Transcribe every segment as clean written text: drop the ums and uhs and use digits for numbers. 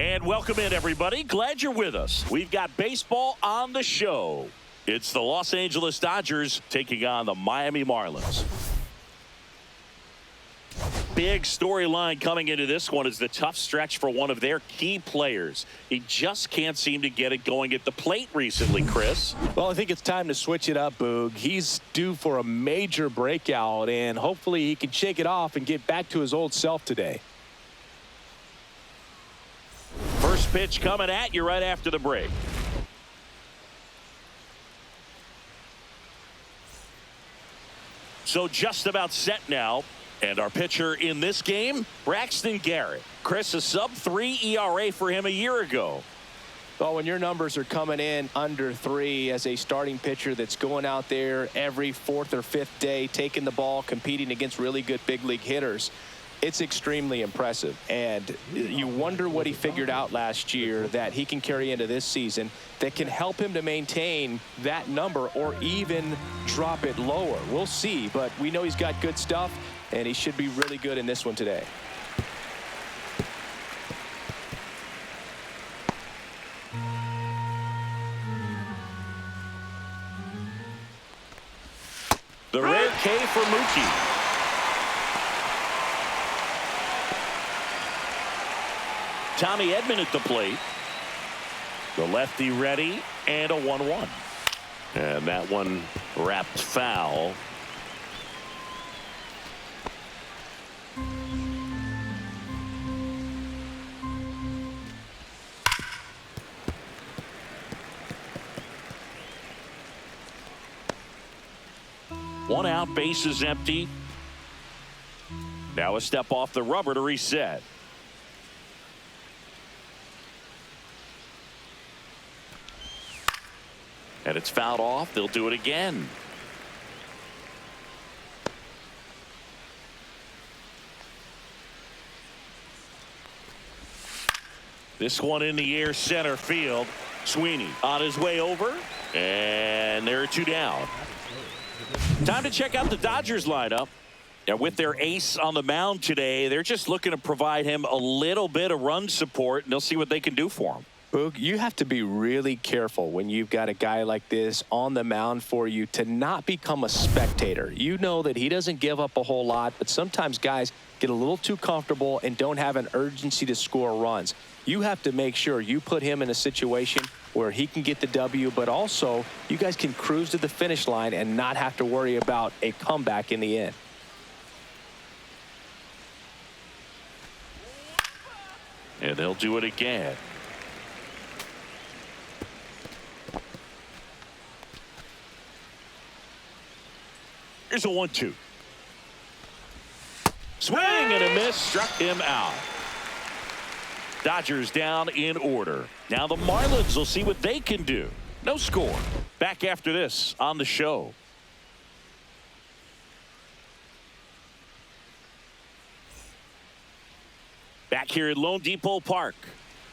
And welcome in, everybody. Glad you're with us. We've got baseball on the show. It's the Los Angeles Dodgers taking on the Miami Marlins. Big storyline coming into this one is the tough stretch for one of their key players. He just can't seem to get it going at the plate recently, Chris. Well, I think it's time to switch it up, Boog. He's due for a major breakout, and hopefully he can shake it off and get back to his old self today. First pitch coming at you right after the break. So just about set now. And our pitcher in this game, Braxton Garrett. Chris, a sub-3 ERA for him a year ago. Well, when your numbers are coming in under 3 as a starting pitcher that's going out there every 4th or 5th day, taking the ball, competing against really good big league hitters, it's extremely impressive. And you wonder what he figured out last year that he can carry into this season that can help him to maintain that number or even drop it lower. We'll see, but we know he's got good stuff, and he should be really good in this one today. The rare K for Mookie. Tommy Edman at the plate. The lefty ready, and a 1-1. And that one wrapped foul. One out, base is empty. Now a step off the rubber to reset. And it's fouled off. They'll do it again. This one in the air, center field. Sweeney on his way over. And there are 2 down. Time to check out the Dodgers lineup. And with their ace on the mound today, they're just looking to provide him a little bit of run support, and they'll see what they can do for him. Boog, you have to be really careful when you've got a guy like this on the mound for you to not become a spectator. You know that he doesn't give up a whole lot, but sometimes guys get a little too comfortable and don't have an urgency to score runs. You have to make sure you put him in a situation where he can get the W, but also you guys can cruise to the finish line and not have to worry about a comeback in the end. And they'll do it again. Here's a 1-2. Swing and a miss, struck him out. Dodgers down in order. Now the Marlins will see what they can do. No score. Back after this on the show. Back here at Lone Depot Park.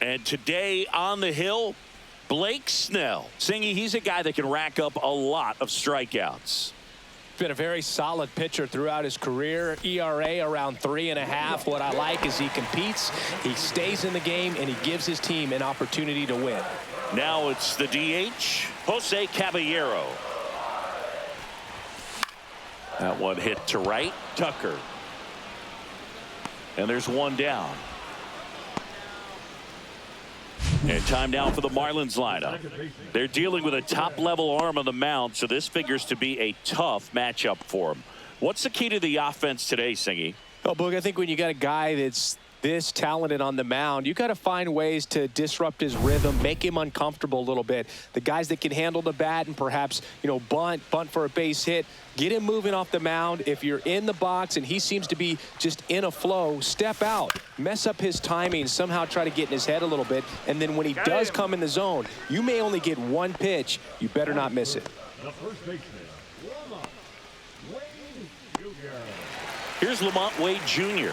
And today on the hill, Blake Snell. Singy, he's a guy that can rack up a lot of strikeouts. Been a very solid pitcher throughout his career. ERA around 3.5. What I like is he competes, he stays in the game, and he gives his team an opportunity to win. Now it's the DH, Jose Caballero. That one hit to right. Tucker. And there's 1 down. And time now for the Marlins lineup. They're dealing with a top-level arm on the mound, so this figures to be a tough matchup for them. What's the key to the offense today, Singy? Well, Boog, I think when you got a guy that's this talented on the mound, you got to find ways to disrupt his rhythm, make him uncomfortable a little bit. The guys that can handle the bat and perhaps, bunt for a base hit, get him moving off the mound. If you're in the box and he seems to be just in a flow, step out, mess up his timing, somehow try to get in his head a little bit. And then when he does come in the zone, you may only get 1 pitch. You better not miss it. Here's Lamont Wade Jr.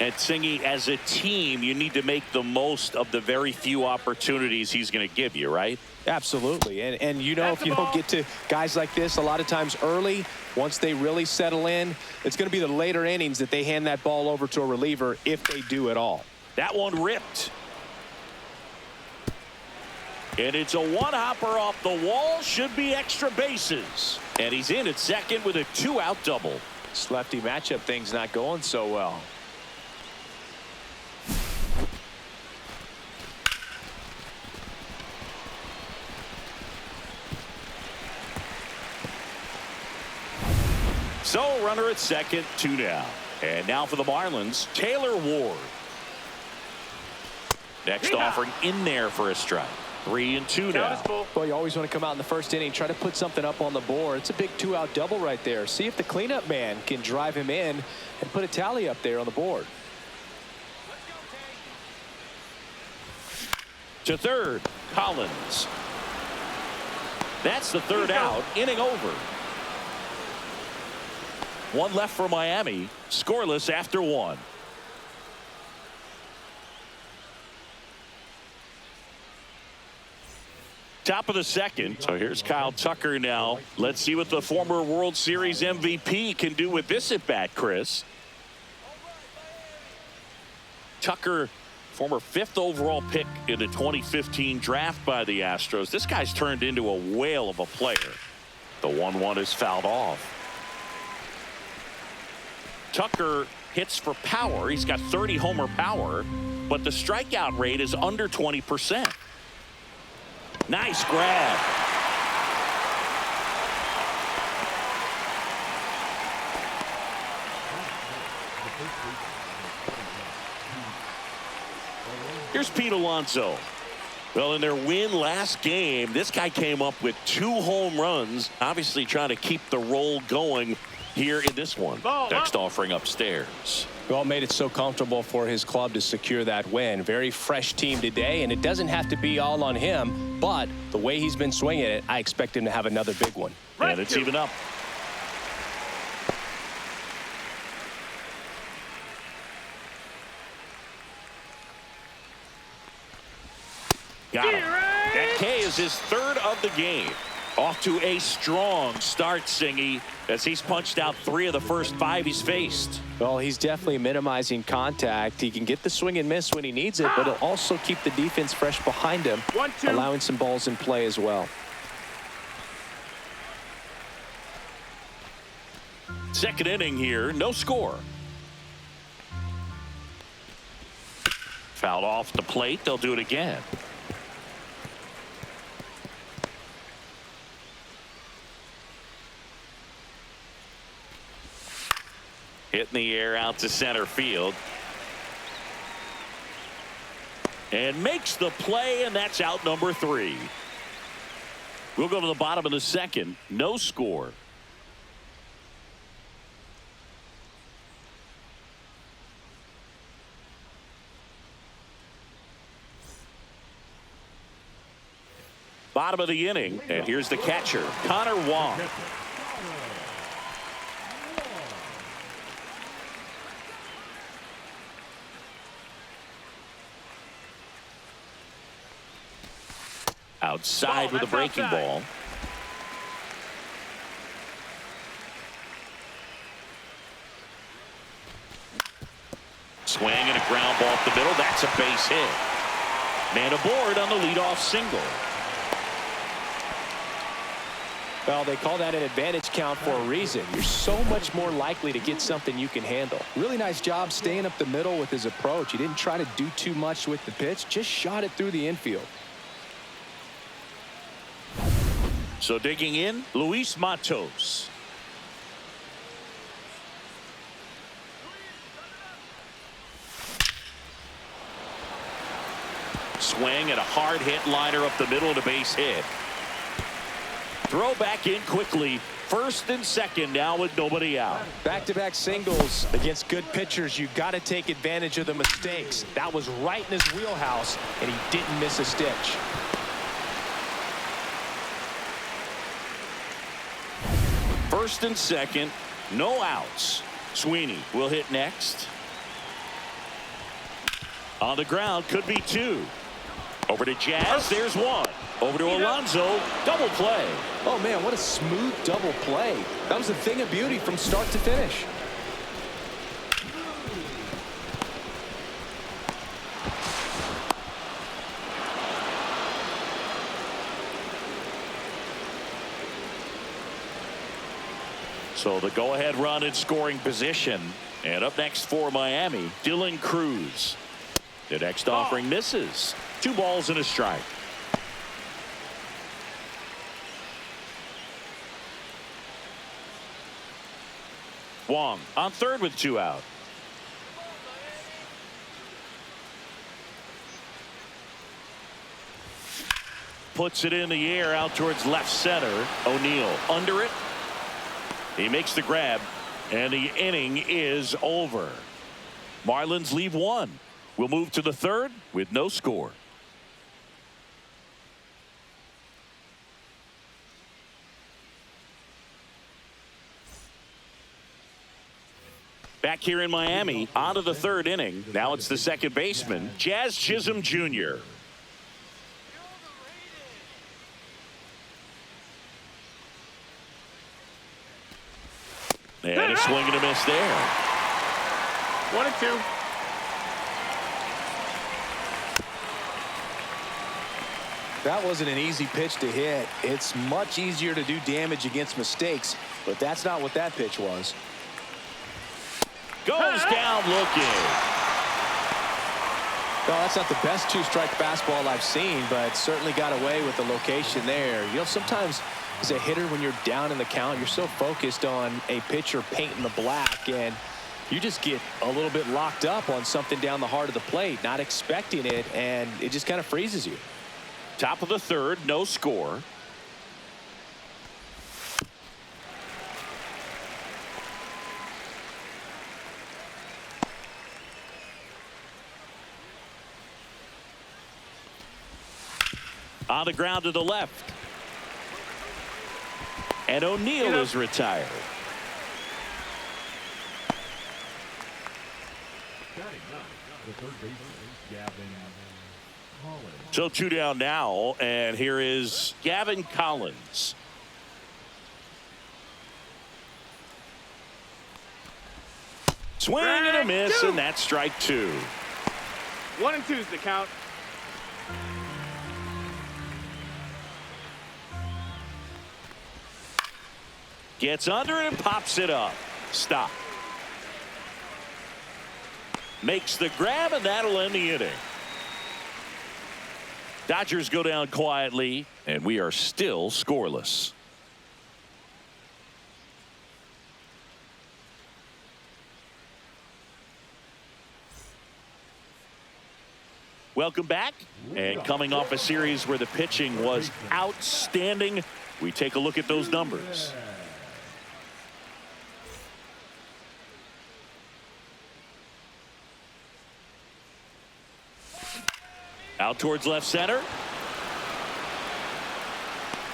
And Singy, as a team, you need to make the most of the very few opportunities he's going to give you, right? Absolutely. And if you don't get to guys like this a lot of times early, once they really settle in, it's going to be the later innings that they hand that ball over to a reliever if they do at all. That one ripped. And it's a one-hopper off the wall. Should be extra bases. And he's in at second with a 2-out double. This lefty matchup thing's not going so well. So runner at second, 2 down. And now for the Marlins, Taylor Ward. Next offering in there for a strike. 3-2 now. Well, you always want to come out in the first inning, try to put something up on the board. It's a big 2-out double right there. See if the cleanup man can drive him in and put a tally up there on the board. To third, Collins. That's the third out. Inning over. One left for Miami. Scoreless after 1. Top of the second. So here's Kyle Tucker now. Let's see what the former World Series MVP can do with this at bat, Chris. Tucker, former 5th overall pick in the 2015 draft by the Astros. This guy's turned into a whale of a player. The 1-1 is fouled off. Tucker hits for power. He's got 30 homer power, but the strikeout rate is under 20%. Nice grab. Here's Pete Alonso. Well, in their win last game, this guy came up with 2 home runs, obviously trying to keep the roll going here in this one. Next offering upstairs. Well, made it so comfortable for his club to secure that win. Very fresh team today, and it doesn't have to be all on him, but the way he's been swinging it, I expect him to have another big one. And it's even up. Got him. That K is his 3rd of the game. Off to a strong start, Singy, as he's punched out 3 of the first 5 he's faced. Well, he's definitely minimizing contact. He can get the swing and miss when he needs it, but he'll also keep the defense fresh behind him, allowing some balls in play as well. Second inning here, no score. Fouled off the plate. They'll do it again. Hit in the air out to center field. And makes the play, and that's out number 3. We'll go to the bottom of the second. No score. Bottom of the inning, and here's the catcher, Connor Wong. Outside with a breaking ball. Swing and a ground ball up the middle. That's a base hit. Man aboard on the leadoff single. Well, they call that an advantage count for a reason. You're so much more likely to get something you can handle. Really nice job staying up the middle with his approach. He didn't try to do too much with the pitch, just shot it through the infield. So digging in, Luis Matos. Swing and a hard hit liner up the middle and a base hit. Throw back in quickly. First and second now with nobody out. Back-to-back singles against good pitchers. You got to take advantage of the mistakes. That was right in his wheelhouse, and he didn't miss a stitch. First and second, no outs. Sweeney will hit next. On the ground, could be 2. Over to Jazz, there's 1. Over to Alonso, double play. Oh man, what a smooth double play. That was a thing of beauty from start to finish. So the go-ahead run in scoring position. And up next for Miami, Dylan Cruz. The next offering misses. 2 balls and a strike. Wong on third with 2 out. Puts it in the air out towards left center. O'Neill under it. He makes the grab, and the inning is over. Marlins leave 1. We'll move to the third with no score. Back here in Miami, on to the third inning. Now it's the second baseman, Jazz Chisholm Jr. And a swing and a miss there. 1-2. That wasn't an easy pitch to hit. It's much easier to do damage against mistakes, but that's not what that pitch was. Goes down looking. No, that's not the best 2-strike fastball I've seen, but certainly got away with the location there. You know, sometimes as a hitter, when you're down in the count, you're so focused on a pitcher painting the black, and you just get a little bit locked up on something down the heart of the plate, not expecting it, and it just kind of freezes you. Top of the third, no score. On the ground to the left. And O'Neill is retired. So 2 down now, and here is Gavin Collins. Swing and a miss, and that's strike 2. 1-2 is the count. Gets under it and pops it up. Stop. Makes the grab, and that'll end the inning. Dodgers go down quietly, and we are still scoreless. Welcome back. And coming off a series where the pitching was outstanding, we take a look at those numbers. Out towards left center.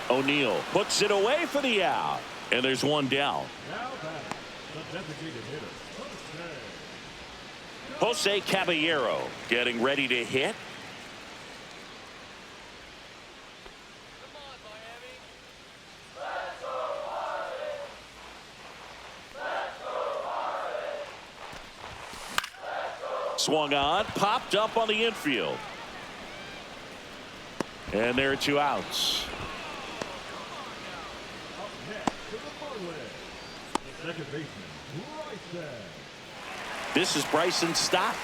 O'Neill puts it away for the out. And there's 1 down. Jose Caballero getting ready to hit. Swung on, popped up on the infield. And there are 2 outs. This is Bryson Stott.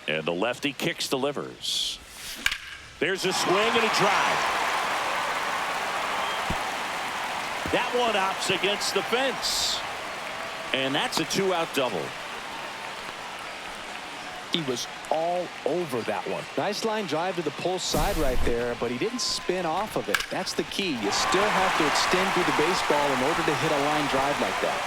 And the lefty kicks, delivers. There's a swing and a drive. That one opts against the fence. And that's a 2-out double. He was all over that one. Nice line drive to the pull side right there, but he didn't spin off of it. That's the key. You still have to extend through the baseball in order to hit a line drive like that.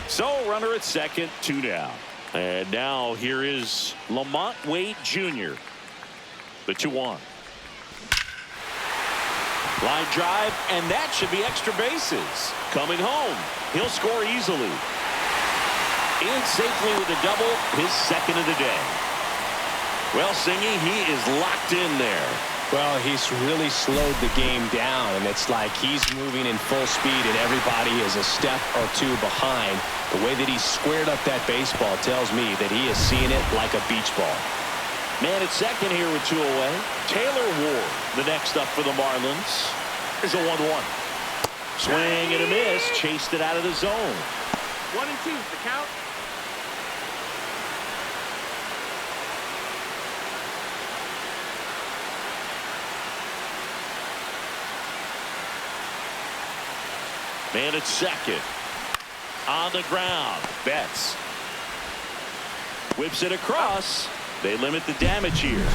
So runner at second, 2 down. And now here is Lamont Wade Jr. The 2-1. Line drive, and that should be extra bases. Coming home, he'll score easily. In safely with a double, his second of the day. Well, Singy, he is locked in there. Well, he's really slowed the game down, and it's like he's moving in full speed, and everybody is a step or two behind. The way that he squared up that baseball tells me that he is seeing it like a beach ball. Man at second here with 2 away. Taylor Ward, the next up for the Marlins. There's a 1-1. Swing and a miss. Chased it out of the zone. 1-2 is the count. Man at second. On the ground. Betts. Whips it across. They limit the damage here.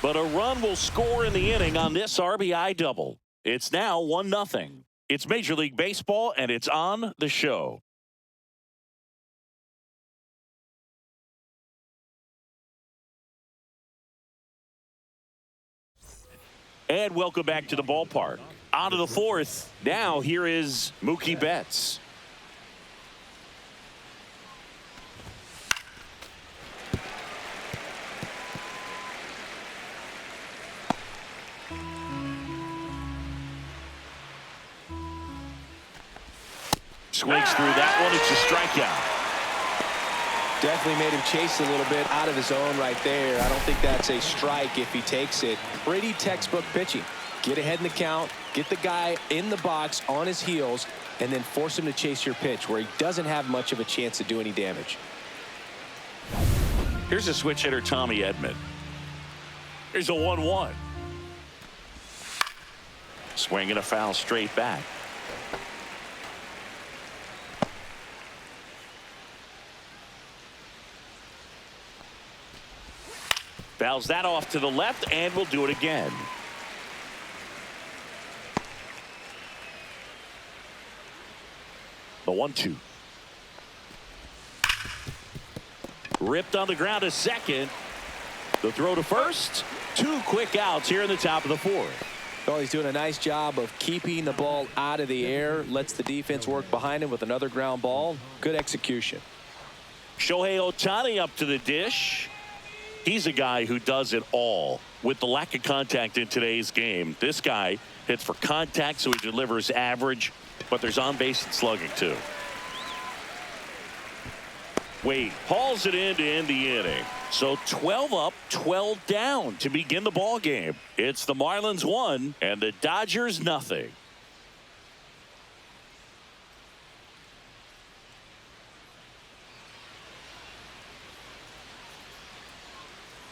But a run will score in the inning on this RBI double. It's now 1-0. It's Major League Baseball, and it's on the show. And welcome back to the ballpark. On to the 4th. Now here is Mookie Betts. Swings through that one. It's a strikeout. Definitely made him chase a little bit out of his zone right there. I don't think that's a strike if he takes it. Pretty textbook pitching. Get ahead in the count, get the guy in the box on his heels, and then force him to chase your pitch where he doesn't have much of a chance to do any damage. Here's a switch hitter, Tommy Edman. Here's a 1-1. Swing and a foul straight back. Fouls that off to the left, and we'll do it again. The 1-2. Ripped on the ground to second. The throw to first. 2 quick outs here in the top of the 4th. Well, he's doing a nice job of keeping the ball out of the air. Lets the defense work behind him with another ground ball. Good execution. Shohei Ohtani up to the dish. He's a guy who does it all. With the lack of contact in today's game, this guy hits for contact, so he delivers average, but there's on-base and slugging too. Wade hauls it in to end the inning. So 12 up, 12 down to begin the ball game. It's the Marlins 1 and the Dodgers 0.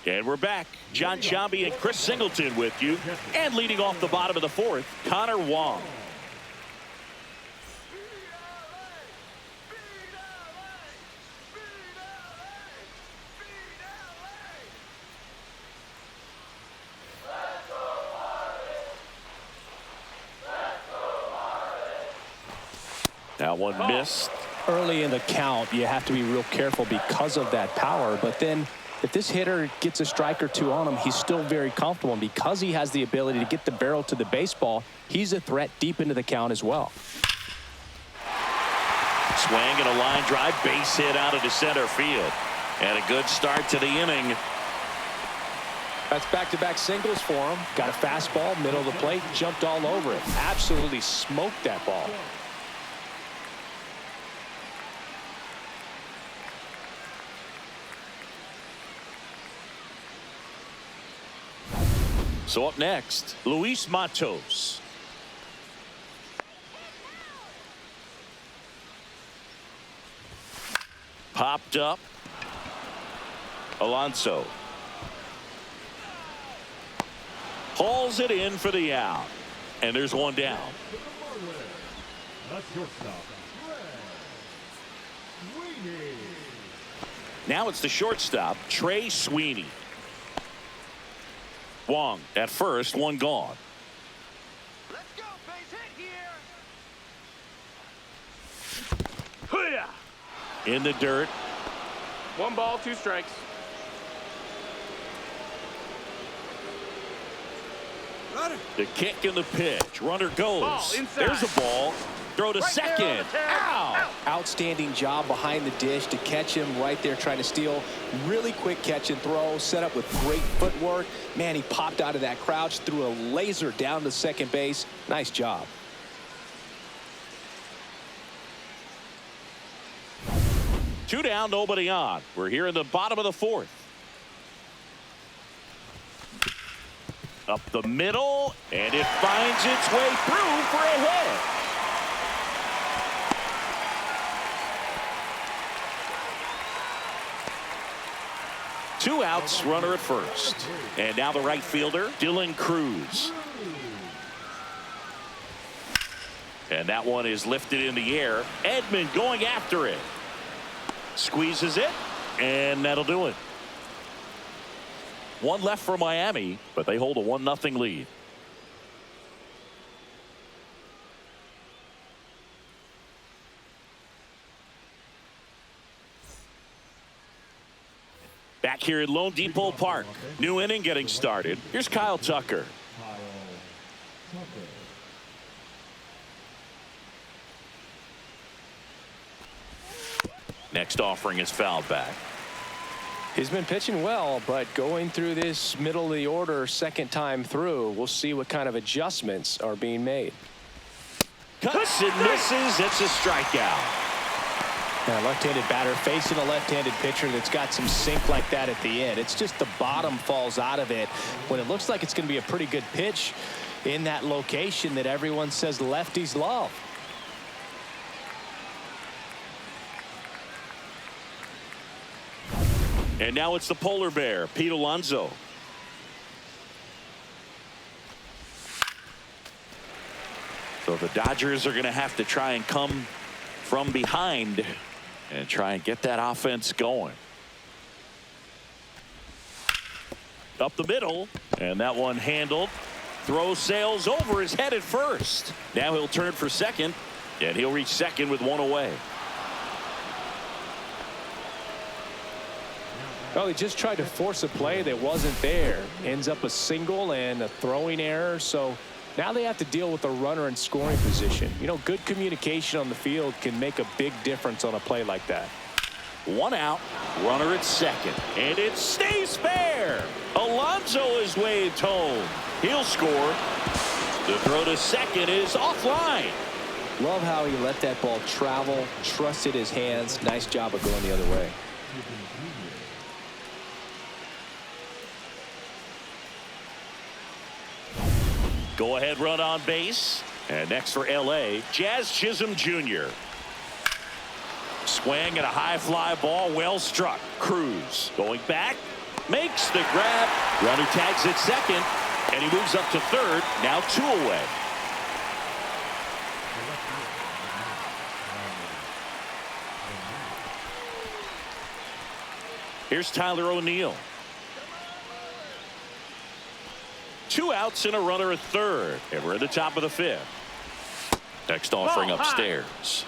And we're back. John Sciambi and Chris Singleton with you. And leading off the bottom of the 4th, Connor Wong. That one missed. Early in the count, you have to be real careful because of that power, but then if this hitter gets a strike or 2 on him, he's still very comfortable. And because he has the ability to get the barrel to the baseball, he's a threat deep into the count as well. Swing and a line drive, base hit out into center field. And a good start to the inning. That's back-to-back singles for him. Got a fastball, middle of the plate, jumped all over it. Absolutely smoked that ball. So up next, Luis Matos. Popped up. Alonso. Hauls it in for the out. And there's one down. Now it's the shortstop, Trey Sweeney. Wong at first, one gone. Let's go, base hit here. In the dirt. 1 ball, 2 strikes. The kick and the pitch. Runner goes. Ball inside. There's a ball. Throw to second. Ow! Outstanding job behind the dish to catch him right there trying to steal. Really quick catch and throw, set up with great footwork. Man, he popped out of that crouch, threw a laser down to second base. Nice job. Two down, nobody on. We're here in the bottom of the fourth. Up the middle, and it finds its way through for a hit. Two outs, runner at first. And now the right fielder, Dylan Cruz. And that one is lifted in the air. Edman going after it. Squeezes it, and that'll do it. One left for Miami, but they hold a 1-0 lead. Back here at Lone Depot Park. New inning getting started. Here's Kyle Tucker. Next offering is fouled back. He's been pitching well, but going through this middle of the order second time through, we'll see what kind of adjustments are being made. Cuts and misses. It's a strikeout. A left-handed batter facing a left-handed pitcher that's got some sink like that at the end. It's just the bottom falls out of it when it looks like it's going to be a pretty good pitch in that location that everyone says lefties love. And now it's the polar bear, Pete Alonso. So the Dodgers are going to have to try and come from behind and try and get that offense going. Up the middle, and that one handled. Throw sails over his head at first. Now he'll turn for second, and he'll reach second with one away. Well, he just tried to force a play that wasn't there. Ends up a single and a throwing error. So now they have to deal with a runner in scoring position. You know, good communication on the field can make a big difference on a play like that. One out, runner at second, and it stays fair. Alonso is waved home. He'll score. The throw to second is offline. Love how he let that ball travel, trusted his hands. Nice job of going the other way. Go ahead run on base. And next for LA, Jazz Chisholm Jr. Swing and a high fly ball, well struck. Cruz going back, makes the grab. Runner tags at second, and he moves up to third. Now two away. Here's Tyler O'Neill. Two outs and a runner at third, and we're at the top of the fifth. Next offering upstairs.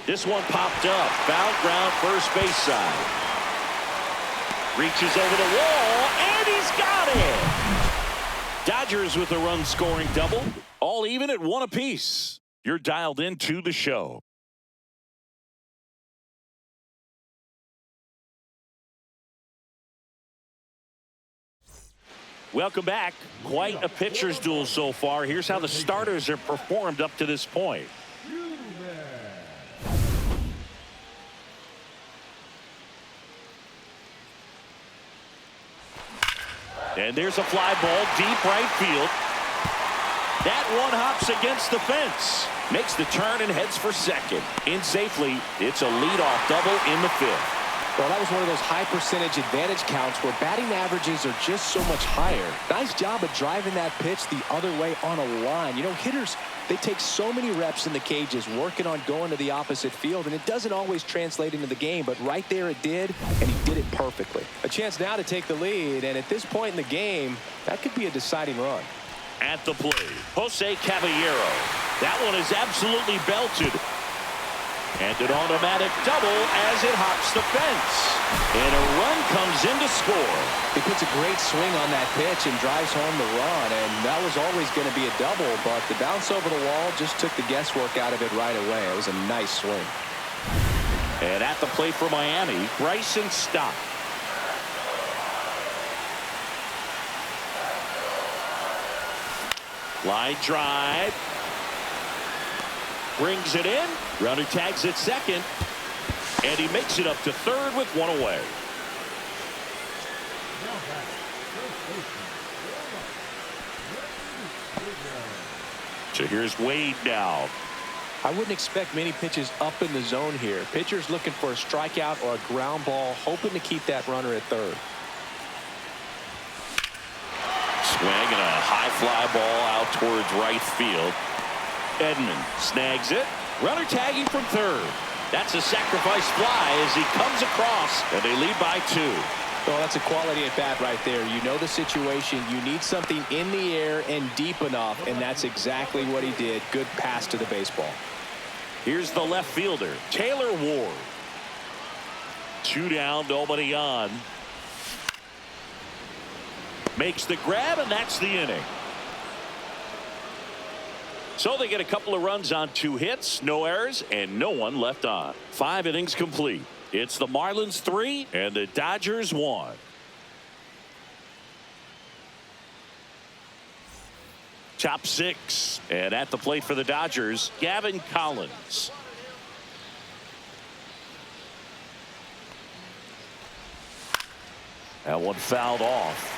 This one popped up, foul ground first base side. Reaches over the wall, and he's got it. Dodgers with a run scoring double, all even at one apiece. You're dialed into the show. Welcome back. Quite a pitcher's duel so far. Here's how the starters have performed up to this point. And there's a fly ball deep right field. That one hops against the fence. Makes the turn and heads for second. In safely, it's a leadoff double in the fifth. Well, that was one of those high percentage advantage counts where batting averages are just so much higher. Nice job of driving that pitch the other way on a line. You know, hitters, they take so many reps in the cages working on going to the opposite field, and it doesn't always translate into the game, but right there it did, and he did it perfectly. A chance now to take the lead, and at this point in the game, that could be a deciding run. At the plate, Jose Caballero. That one is absolutely belted. And an automatic double as it hops the fence. And a run comes in to score. He puts a great swing on that pitch and drives home the run, and that was always going to be a double, but the bounce over the wall just took the guesswork out of it right away. It was a nice swing. And at the plate for Miami, Bryson Stott. Line drive. Brings it in. Runner tags at second. And he makes it up to third with one away. So here's Wade now. I wouldn't expect many pitches up in the zone here. Pitcher's looking for a strikeout or a ground ball, hoping to keep that runner at third. Swing and a high fly ball out towards right field. Edman snags it. Runner tagging from third. That's a sacrifice fly as he comes across, and they lead by 2. Well, that's a quality at bat right there. You know the situation. You need something in the air and deep enough, and that's exactly what he did. Good pass to the baseball. Here's the left fielder, Taylor Ward. 2 down, nobody on. Makes the grab, and that's the inning. So they get a couple of runs on 2 hits, no errors, and no one left on. 5 innings complete. It's the Marlins 3 and the Dodgers 1. Top 6, and at the plate for the Dodgers, Gavin Collins. That one fouled off.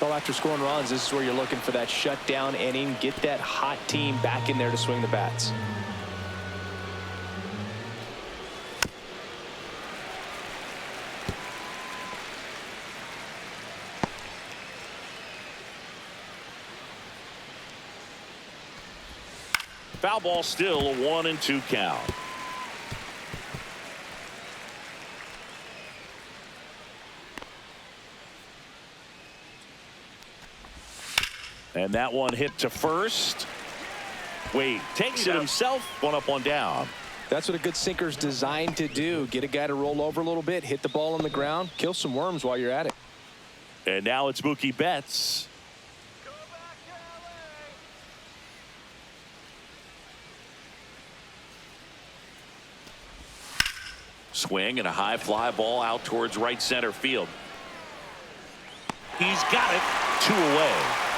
Well, after scoring runs, this is where you're looking for that shutdown inning. Get that hot team back in there to swing the bats. Foul ball, still a 1-2 count. And that one hit to first. Wade takes it himself. 1 up, 1 down. That's what a good sinker's designed to do. Get a guy to roll over a little bit, hit the ball on the ground, kill some worms while you're at it. And now it's Mookie Betts. Swing and a high fly ball out towards right center field. He's got it. 2 away.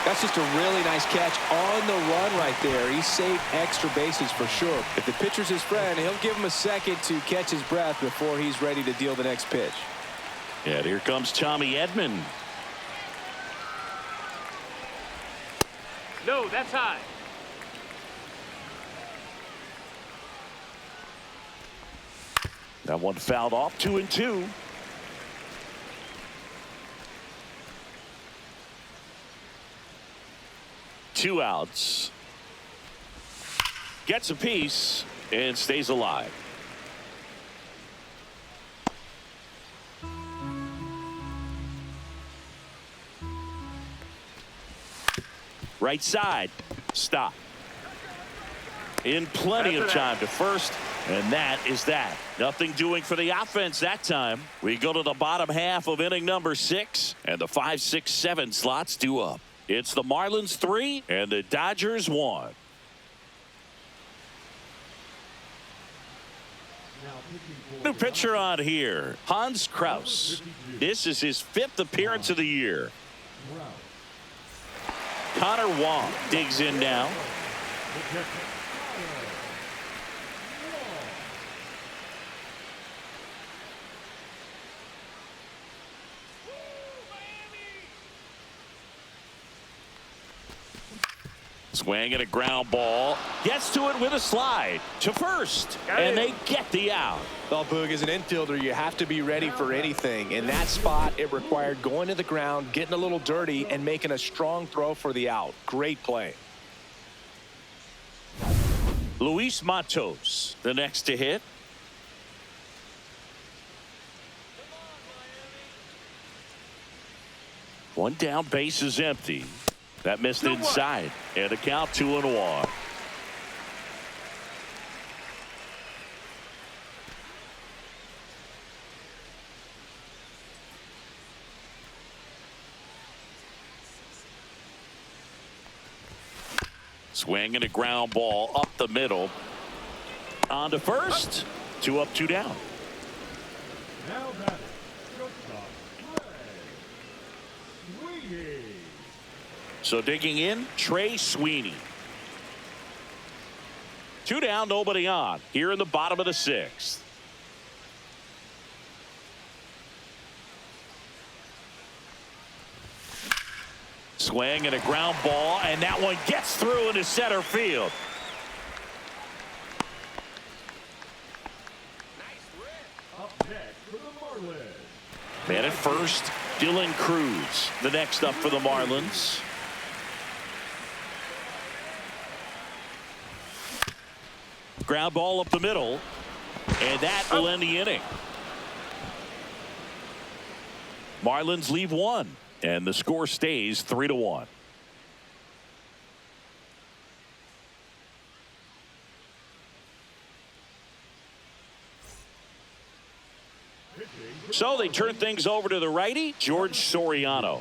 That's just a really nice catch on the run right there. He saved extra bases for sure. If the pitcher's his friend, he'll give him a second to catch his breath before he's ready to deal the next pitch. And here comes Tommy Edman. No, that's high. That one fouled off. 2-2. Two outs. Gets a piece and stays alive. Right side. Stop. In plenty of time to first. And that is that. Nothing doing for the offense that time. We go to the bottom half of inning number 6. And the 5, 6, 7 slots due up. It's the Marlins 3 and the Dodgers 1. New pitcher on here, Hans Kraus. This is his 5th appearance of the year. Connor Wong digs in now. Swing and a ground ball. Gets to it with a slide to first. And they get the out. Well, Boog, as an infielder, you have to be ready for anything. In that spot, it required going to the ground, getting a little dirty, and making a strong throw for the out. Great play. Luis Matos, the next to hit. One down, base is empty. That missed inside. And a count 2-1. Swing and a ground ball up the middle. On to first. 2 up, 2 down. Now batting, shortstop, Trey Sweeney. So digging in, Trey Sweeney. 2 down, nobody on. Here in the bottom of the 6th. Swing and a ground ball, and that one gets through into center field. Up next for the Marlins. Man at first, Dylan Cruz. The next up for the Marlins. Ground ball up the middle, and that will end the inning. Marlins leave 1, and the score stays 3-1. So they turn things over to the righty, George Soriano.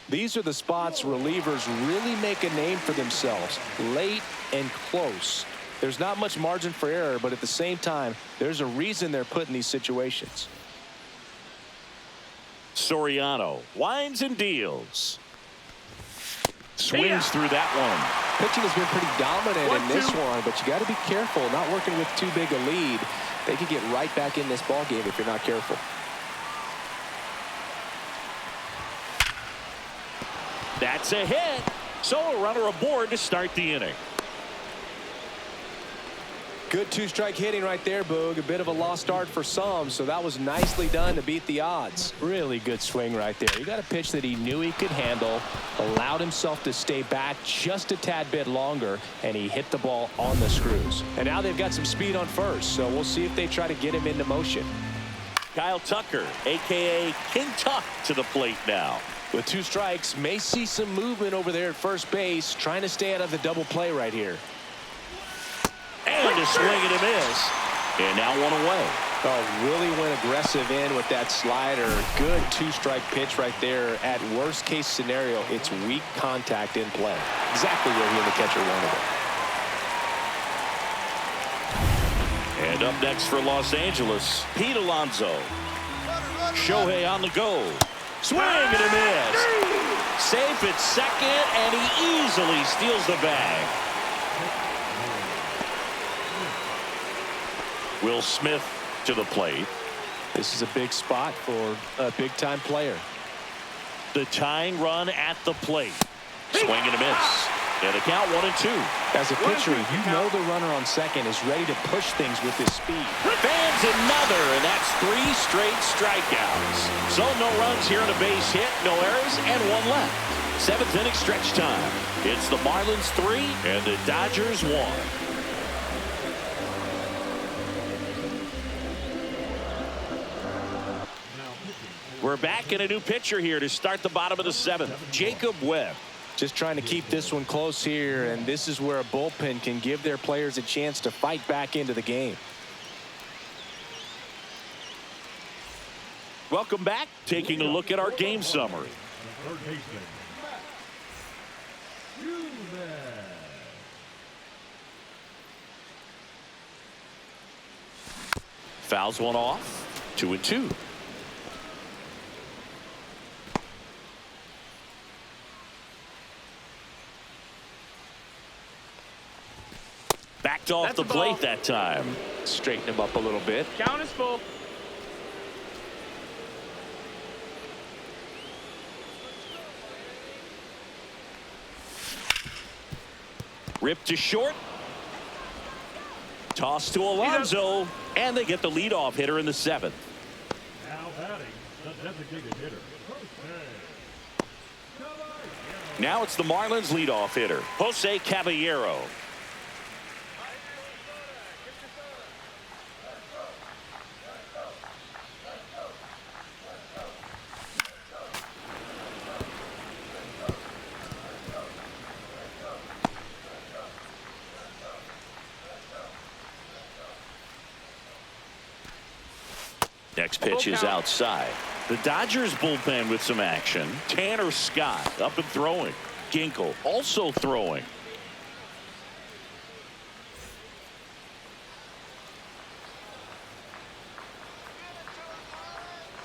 These are the spots relievers really make a name for themselves, late and close. There's not much margin for error, but at the same time, there's a reason they're put in these situations. Soriano winds and deals. Swings through that one. Pitching has been pretty dominant in this 1-2. one, but you got to be careful, not working with too big a lead. They could get right back in this ball game if you're not careful. That's a hit. So a runner aboard to start the inning. Good 2-strike hitting right there, Boog. A bit of a lost start for some, so that was nicely done to beat the odds. Really good swing right there. He got a pitch that he knew he could handle, allowed himself to stay back just a tad bit longer, and he hit the ball on the screws. And now they've got some speed on first, so we'll see if they try to get him into motion. Kyle Tucker, a.k.a. King Tuck, to the plate now. With 2 strikes, may see some movement over there at first base, trying to stay out of the double play right here. And a swing and a miss. And now 1 away. Oh, really went aggressive in with that slider. Good 2-strike pitch right there. At worst case scenario, it's weak contact in play. Exactly where he and the catcher wanted it. And up next for Los Angeles, Pete Alonso. Shohei on the go. Swing and a miss. Safe at second, and he easily steals the bag. Will Smith to the plate. This is a big spot for a big-time player. The tying run at the plate. Swing and a miss. And the count 1-2. As a pitcher, you know the runner on second is ready to push things with his speed. Fans another, and that's 3 straight strikeouts. So no runs here on a base hit, no errors, and 1 left. 7th inning stretch time. It's the Marlins 3 and the Dodgers 1. We're back in a new pitcher here to start the bottom of the 7th. Jacob Webb. Just trying to keep this one close here, and this is where a bullpen can give their players a chance to fight back into the game. Welcome back. Taking a look at our game summary. Third baseman, Matt Newman. Fouls one off. 2-2. Backed off That's the a ball. plate that time. Straighten him up a little bit. Count is full. Ripped to short. Toss to Alonso. And they get the leadoff hitter in the 7th. Now batting, the designated hitter, first base. Now it's the Marlins leadoff hitter, Jose Caballero. Next pitch is outside. The Dodgers bullpen with some action. Tanner Scott up and throwing. Ginkel also throwing.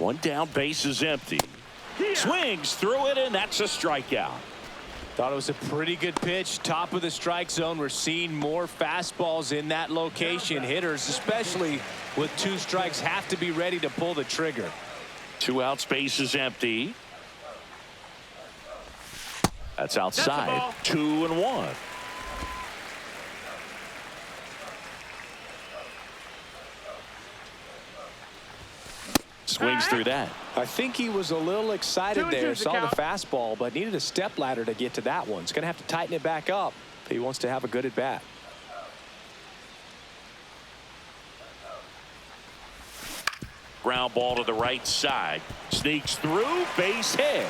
One down, base is empty. Swings through it, and that's a strikeout. Thought it was a pretty good pitch. Top of the strike zone. We're seeing more fastballs in that location. Hitters, especially with 2 strikes, have to be ready to pull the trigger. 2 outs, base is empty. That's outside. 2-1. Swings through that. I think he was a little excited there. Saw the fastball, but needed a step ladder to get to that one. He's going to have to tighten it back up if he wants to have a good at bat. Ground ball to the right side. Sneaks through, base hit.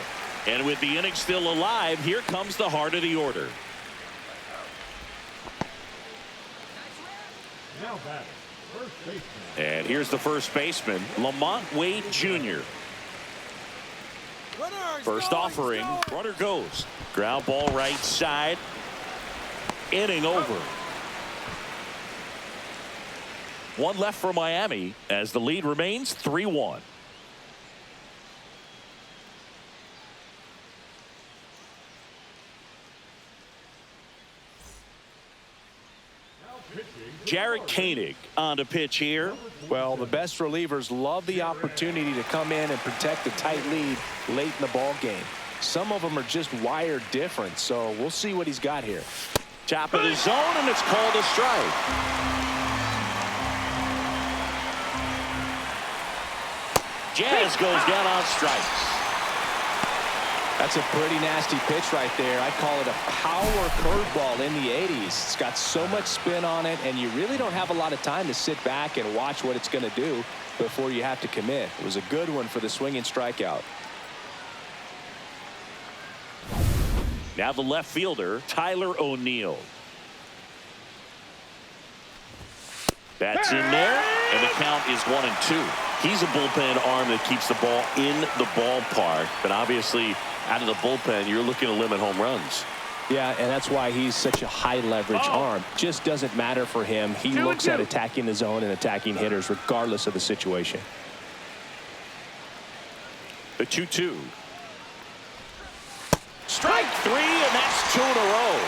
And with the inning still alive, here comes the heart of the order. Now batting, first baseman. And here's the first baseman, Lamont Wade Jr. First offering, runner goes. Ground ball right side. Inning over. 1 left for Miami as the lead remains 3-1. Jared Koenig on to pitch here. Well, the best relievers love the opportunity to come in and protect a tight lead late in the ball game. Some of them are just wired different, so we'll see what he's got here. Top of the zone, and it's called a strike. Jazz goes down on strikes. That's a pretty nasty pitch right there. I call it a power curveball in the 80s. It's got so much spin on it, and you really don't have a lot of time to sit back and watch what it's going to do before you have to commit. It was a good one for the swinging strikeout. Now the left fielder, Tyler O'Neill. That's in there, and the count is 1-2. He's a bullpen arm that keeps the ball in the ballpark, but obviously out of the bullpen, you're looking to limit home runs. Yeah, and that's why he's such a high leverage arm. Just doesn't matter for him. He looks at attacking the zone and attacking hitters regardless of the situation. The 2-2. Strike 3, and that's 2 in a row.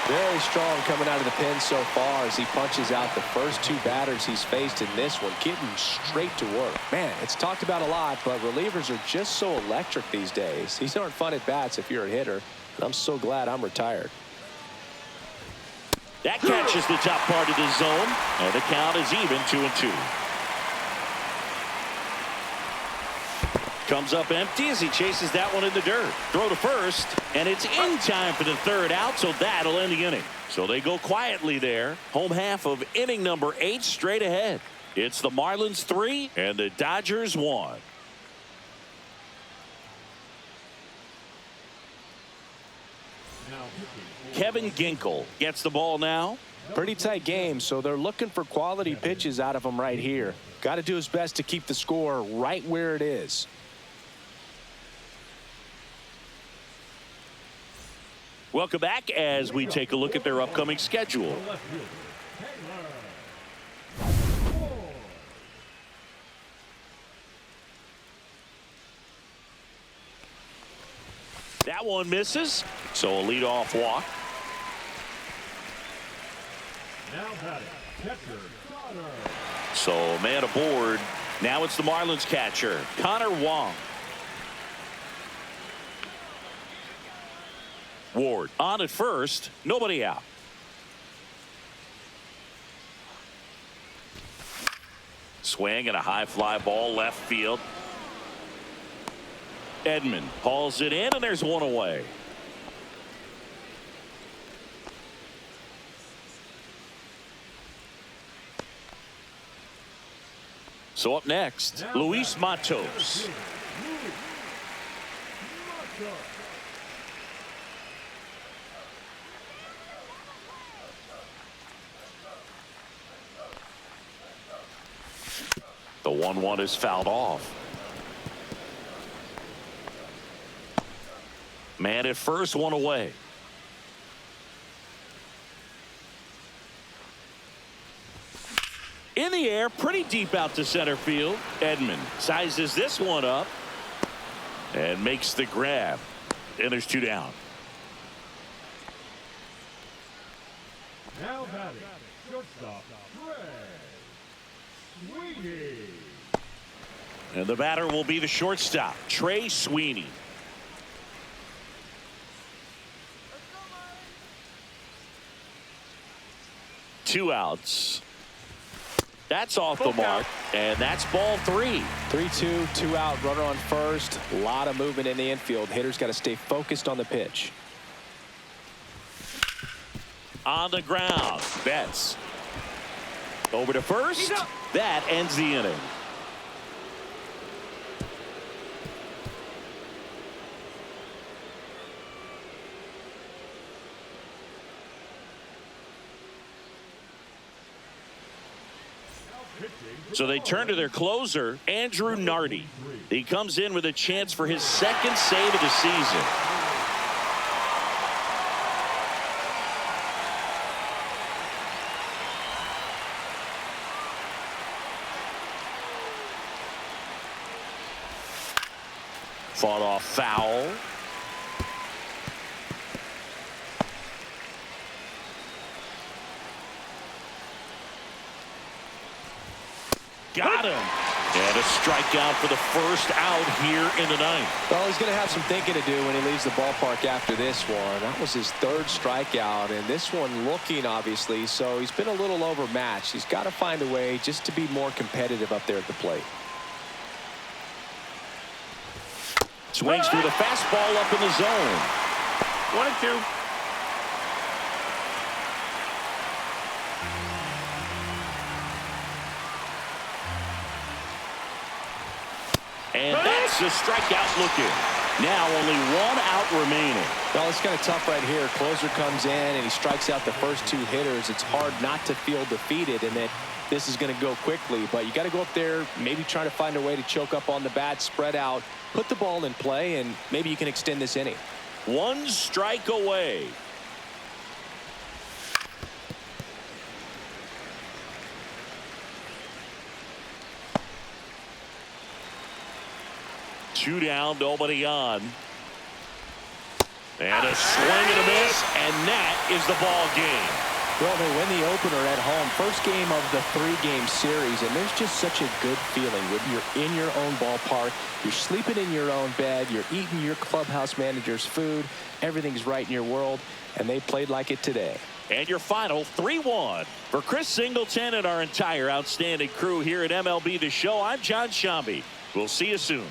Very strong coming out of the pen so far as he punches out the first 2 batters he's faced in this one, getting straight to work. Man, it's talked about a lot, but relievers are just so electric these days. These aren't fun at bats if you're a hitter, and I'm so glad I'm retired. That catches the top part of the zone, and the count is even 2-2. Comes up empty as he chases that one in the dirt. Throw to first, and it's in time for the 3rd out, so that'll end the inning. So they go quietly there. Home half of inning number 8 straight ahead. It's the Marlins 3 and the Dodgers 1. Kevin Ginkel gets the ball now. Pretty tight game, so they're looking for quality pitches out of him right here. Got to do his best to keep the score right where it is. Welcome back as we take a look at their upcoming schedule. That one misses, so a leadoff walk. Now batting, catcher, Connor. So man aboard. Now it's the Marlins catcher, Connor Wong. Ward on at first, nobody out. Swing and a high fly ball left field. Edman hauls it in, and there's one away. So up next, Luis Matos. The 1-1 is fouled off. Man at first, one away. In the air, pretty deep out to center field. Edman sizes this one up and makes the grab. And there's 2 down. Now batting, shortstop, Trey Sweeney. And the batter will be the shortstop, Trey Sweeney. Two outs. That's off the mark, and that's ball 3. 3-2, 2 out, runner on first. A lot of movement in the infield. Hitter's got to stay focused on the pitch. On the ground, Betts. Over to first. That ends the inning. So they turn to their closer, Andrew Nardi. He comes in with a chance for his 2nd save of the season. Fought off foul. Got him. And a strikeout for the first out here in the 9th. Well, he's going to have some thinking to do when he leaves the ballpark after this one. That was his 3rd strikeout, and this one looking, obviously, so he's been a little overmatched. He's got to find a way just to be more competitive up there at the plate. Swings through the fastball up in the zone. 1-2. And that's a strikeout looking. Now only 1 out remaining. Well, it's kind of tough right here. Closer comes in and he strikes out the first 2 hitters. It's hard not to feel defeated and that this is going to go quickly. But you got to go up there, maybe try to find a way to choke up on the bat, spread out, put the ball in play, and maybe you can extend this inning. 1 strike away. Two down, nobody on. And a swing and a miss, and that is the ball game. Well, they win the opener at home. First game of the 3-game series, and there's just such a good feeling when you're in your own ballpark, you're sleeping in your own bed, you're eating your clubhouse manager's food, everything's right in your world, and they played like it today. And your final 3-1. For Chris Singleton and our entire outstanding crew here at MLB The Show, I'm John Shambi. We'll see you soon.